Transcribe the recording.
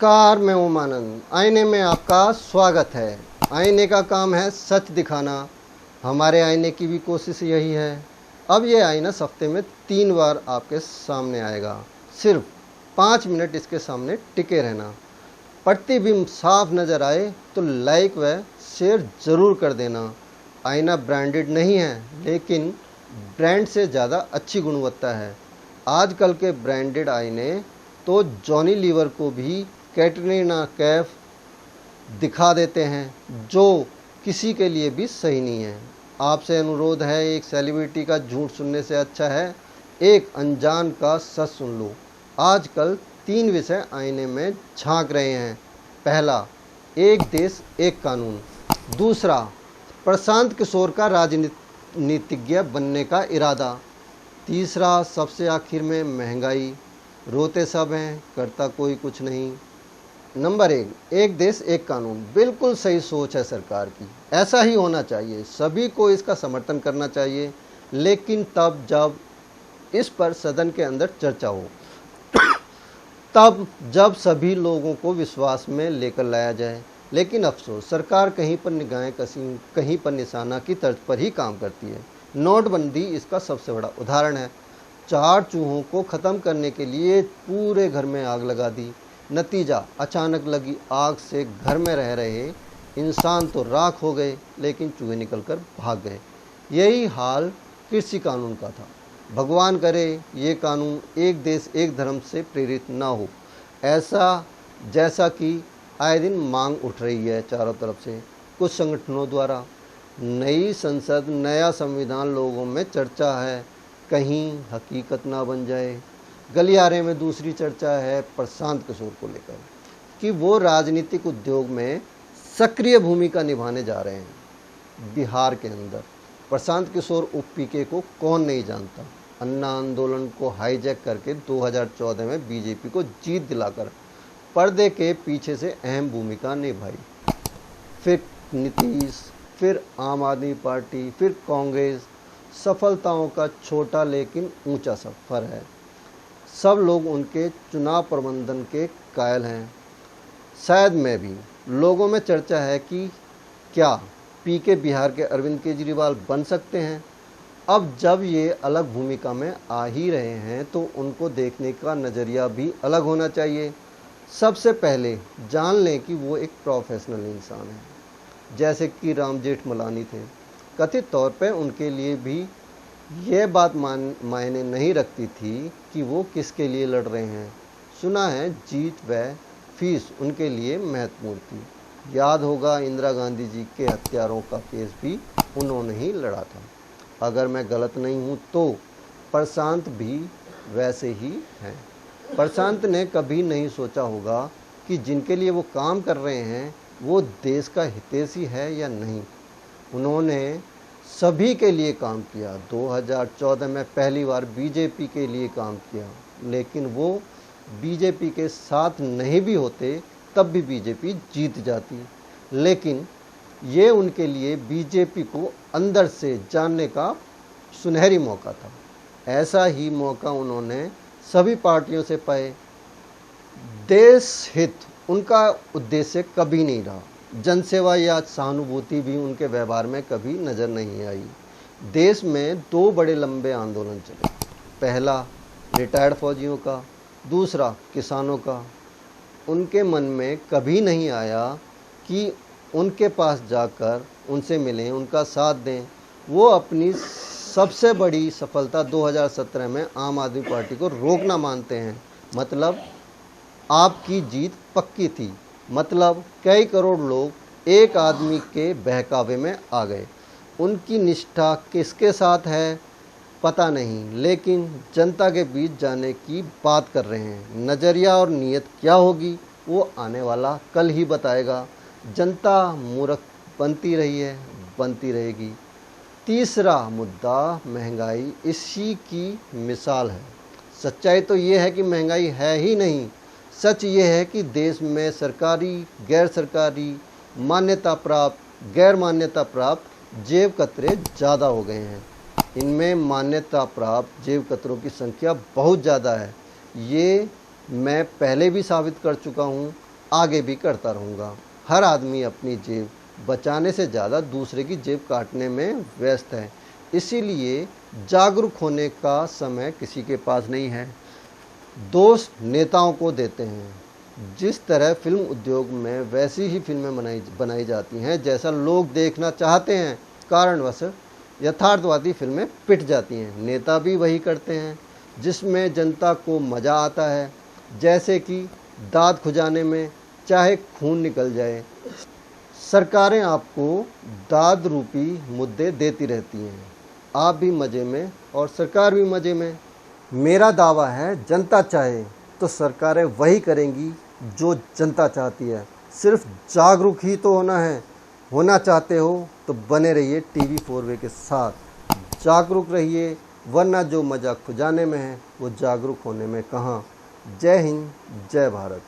नमस्कार, मैं उमानंद। आईने में आपका स्वागत है। आईने का काम है सच दिखाना। हमारे आईने की भी कोशिश यही है। अब ये आईना हफ्ते में 3 बार आपके सामने आएगा। सिर्फ 5 मिनट इसके सामने टिके रहना। प्रतिबिंब साफ नज़र आए तो लाइक व शेयर ज़रूर कर देना। आईना ब्रांडेड नहीं है, लेकिन ब्रांड से ज़्यादा अच्छी गुणवत्ता है। आजकल के ब्रांडेड आईने तो जॉनी लीवर को भी कैटरीना कैफ दिखा देते हैं, जो किसी के लिए भी सही नहीं है। आपसे अनुरोध है, एक सेलिब्रिटी का झूठ सुनने से अच्छा है एक अनजान का सच सुन लो। आजकल 3 विषय आईने में झांक रहे हैं। पहला, एक देश एक कानून। दूसरा, प्रशांत किशोर का राजनीतिज्ञ बनने का इरादा। तीसरा, सबसे आखिर में महंगाई। रोते सब हैं, करता कोई कुछ नहीं। नंबर 1, एक देश एक कानून। बिल्कुल सही सोच है सरकार की। ऐसा ही होना चाहिए। सभी को इसका समर्थन करना चाहिए, लेकिन तब जब इस पर सदन के अंदर चर्चा हो, तब जब सभी लोगों को विश्वास में लेकर लाया जाए। लेकिन अफसोस, सरकार कहीं पर निगाहें कसी, कहीं पर निशाना की तर्ज पर ही काम करती है। नोटबंदी इसका सबसे बड़ा उदाहरण है। 4 चूहों को ख़त्म करने के लिए पूरे घर में आग लगा दी। नतीजा, अचानक लगी आग से घर में रह रहे इंसान तो राख हो गए, लेकिन चूहे निकलकर भाग गए। यही हाल कृषि कानून का था। भगवान करे ये कानून एक देश एक धर्म से प्रेरित ना हो, ऐसा जैसा कि आए दिन मांग उठ रही है चारों तरफ से, कुछ संगठनों द्वारा। नई संसद, नया संविधान लोगों में चर्चा है, कहीं हकीकत ना बन जाए। गलियारे में दूसरी चर्चा है प्रशांत किशोर को लेकर कि वो राजनीतिक उद्योग में सक्रिय भूमिका निभाने जा रहे हैं। बिहार के अंदर प्रशांत किशोर पीके को कौन नहीं जानता। अन्ना आंदोलन को हाईजैक करके 2014 में बीजेपी को जीत दिलाकर पर्दे के पीछे से अहम भूमिका निभाई। फिर नीतीश, फिर आम आदमी पार्टी, फिर कांग्रेस। सफलताओं का छोटा लेकिन ऊंचा सफ़र है। सब लोग उनके चुनाव प्रबंधन के कायल हैं, शायद मैं भी। लोगों में चर्चा है कि क्या पीके बिहार के अरविंद केजरीवाल बन सकते हैं। अब जब ये अलग भूमिका में आ ही रहे हैं तो उनको देखने का नज़रिया भी अलग होना चाहिए। सबसे पहले जान लें कि वो एक प्रोफेशनल इंसान है, जैसे कि राम जेठमलानी थे। कथित तौर पर उनके लिए भी यह बात मायने नहीं रखती थी कि वो किसके लिए लड़ रहे हैं। सुना है जीत व फीस उनके लिए महत्वपूर्ण थी। याद होगा इंदिरा गांधी जी के हत्यारों का केस भी उन्होंने ही लड़ा था। अगर मैं गलत नहीं हूँ तो प्रशांत भी वैसे ही हैं। प्रशांत ने कभी नहीं सोचा होगा कि जिनके लिए वो काम कर रहे हैं वो देश का हितैषी है या नहीं। उन्होंने सभी के लिए काम किया। 2014 में पहली बार बीजेपी के लिए काम किया, लेकिन वो बीजेपी के साथ नहीं भी होते तब भी बीजेपी जीत जाती। लेकिन ये उनके लिए बीजेपी को अंदर से जानने का सुनहरी मौका था। ऐसा ही मौका उन्होंने सभी पार्टियों से पाए। देश हित उनका उद्देश्य कभी नहीं रहा। जनसेवा या सहानुभूति भी उनके व्यवहार में कभी नज़र नहीं आई। देश में 2 बड़े लंबे आंदोलन चले। पहला रिटायर्ड फौजियों का, दूसरा किसानों का। उनके मन में कभी नहीं आया कि उनके पास जाकर उनसे मिलें, उनका साथ दें। वो अपनी सबसे बड़ी सफलता 2017 में आम आदमी पार्टी को रोकना मानते हैं। मतलब आपकी जीत पक्की थी। मतलब कई करोड़ लोग एक आदमी के बहकावे में आ गए। उनकी निष्ठा किसके साथ है पता नहीं, लेकिन जनता के बीच जाने की बात कर रहे हैं। नज़रिया और नीयत क्या होगी वो आने वाला कल ही बताएगा। जनता मूर्ख बनती रही है, बनती रहेगी। तीसरा मुद्दा महंगाई इसी की मिसाल है। सच्चाई तो ये है कि महंगाई है ही नहीं। सच ये है कि देश में सरकारी, गैर सरकारी, मान्यता प्राप्त, गैर मान्यता प्राप्त जेब कतरे ज़्यादा हो गए हैं। इनमें मान्यता प्राप्त जेब कतरों की संख्या बहुत ज़्यादा है। ये मैं पहले भी साबित कर चुका हूँ। आगे भी करता रहूँगा। हर आदमी अपनी जेब बचाने से ज़्यादा दूसरे की जेब काटने में व्यस्त है, इसीलिए जागरूक होने का समय किसी के पास नहीं है। दोष नेताओं को देते हैं। जिस तरह फिल्म उद्योग में वैसी ही फिल्में बनाई जाती हैं जैसा लोग देखना चाहते हैं, कारणवश यथार्थवादी फिल्में पिट जाती हैं। नेता भी वही करते हैं जिसमें जनता को मज़ा आता है, जैसे कि दाँत खुजाने में चाहे खून निकल जाए। सरकारें आपको दाद रूपी मुद्दे देती रहती हैं, आप भी मज़े में और सरकार भी मज़े में। मेरा दावा है, जनता चाहे तो सरकारें वही करेंगी जो जनता चाहती है। सिर्फ जागरूक ही तो होना है। होना चाहते हो तो बने रहिए टीवी 4 के साथ। जागरूक रहिए, वरना जो मज़ा खुजाने में है वो जागरूक होने में कहाँ। जय हिंद, जय भारत।